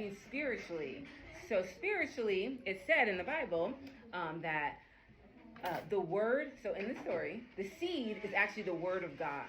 means spiritually. So spiritually, it's said in the Bible that the word, so in the story, the seed is actually the word of God.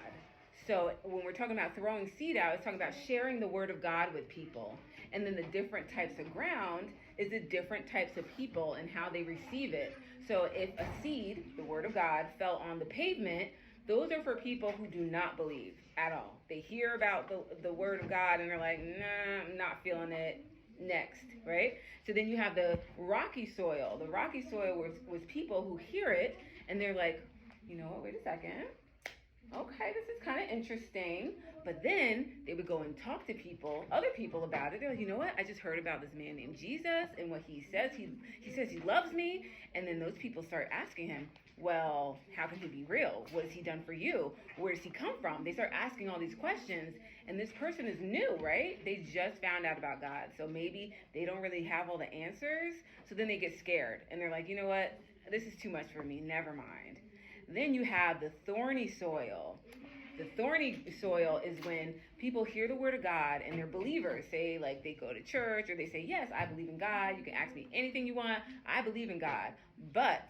So when we're talking about throwing seed out, it's talking about sharing the word of God with people. And then the different types of ground is the different types of people and how they receive it. So if a seed, the word of God, fell on the pavement, those are for people who do not believe at all. They hear about the word of God and they're like, nah, I'm not feeling it. Next, right? So then you have the rocky soil. The rocky soil was people who hear it and they're like, you know what, wait a second. Okay, this is kind of interesting. But then they would go and talk to people, other people about it. They're like, you know what? I just heard about this man named Jesus and what he says. He says he loves me. And then those people start asking him, well, how can he be real? What has he done for you? Where does he come from? They start asking all these questions. And this person is new, right? They just found out about God. So maybe they don't really have all the answers. So then they get scared. And they're like, you know what? This is too much for me. Never mind. Then you have the thorny soil. The thorny soil is when people hear the word of God and they're believers. Say, like, they go to church or they say, yes, I believe in God. You can ask me anything you want. I believe in God. But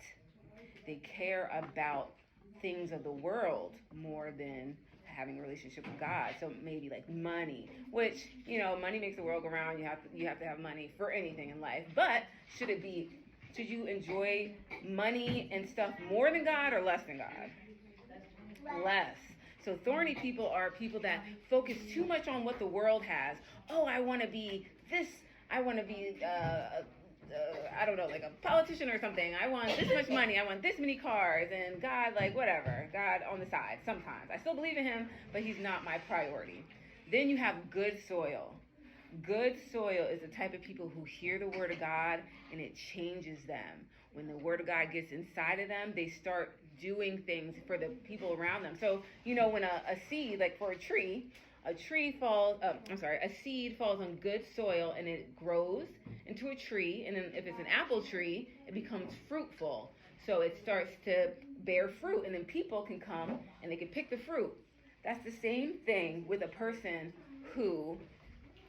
they care about things of the world more than having a relationship with God. So maybe like money, which, you know, money makes the world go round. You have to have money for anything in life. But should you enjoy money and stuff more than God or less than God? Less. So thorny people are people that focus too much on what the world has. Oh, I want to be this. I want to be, I don't know, like a politician or something. I want this much money. I want this many cars. And God, like, whatever. God on the side sometimes. I still believe in him, but he's not my priority. Then you have good soil. Good soil is the type of people who hear the word of God and it changes them. When the word of God gets inside of them, they start doing things for the people around them. So, you know, when a seed, like for a seed falls on good soil and it grows into a tree. And then if it's an apple tree, it becomes fruitful. So it starts to bear fruit and then people can come and they can pick the fruit. That's the same thing with a person who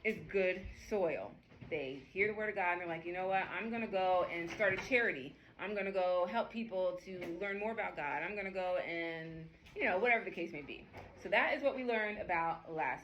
is good soil. They hear the word of God and they're like, you know what? I'm going to go and start a charity. I'm going to go help people to learn more about God. I'm going to go and, you know, whatever the case may be. So that is what we learned about last week.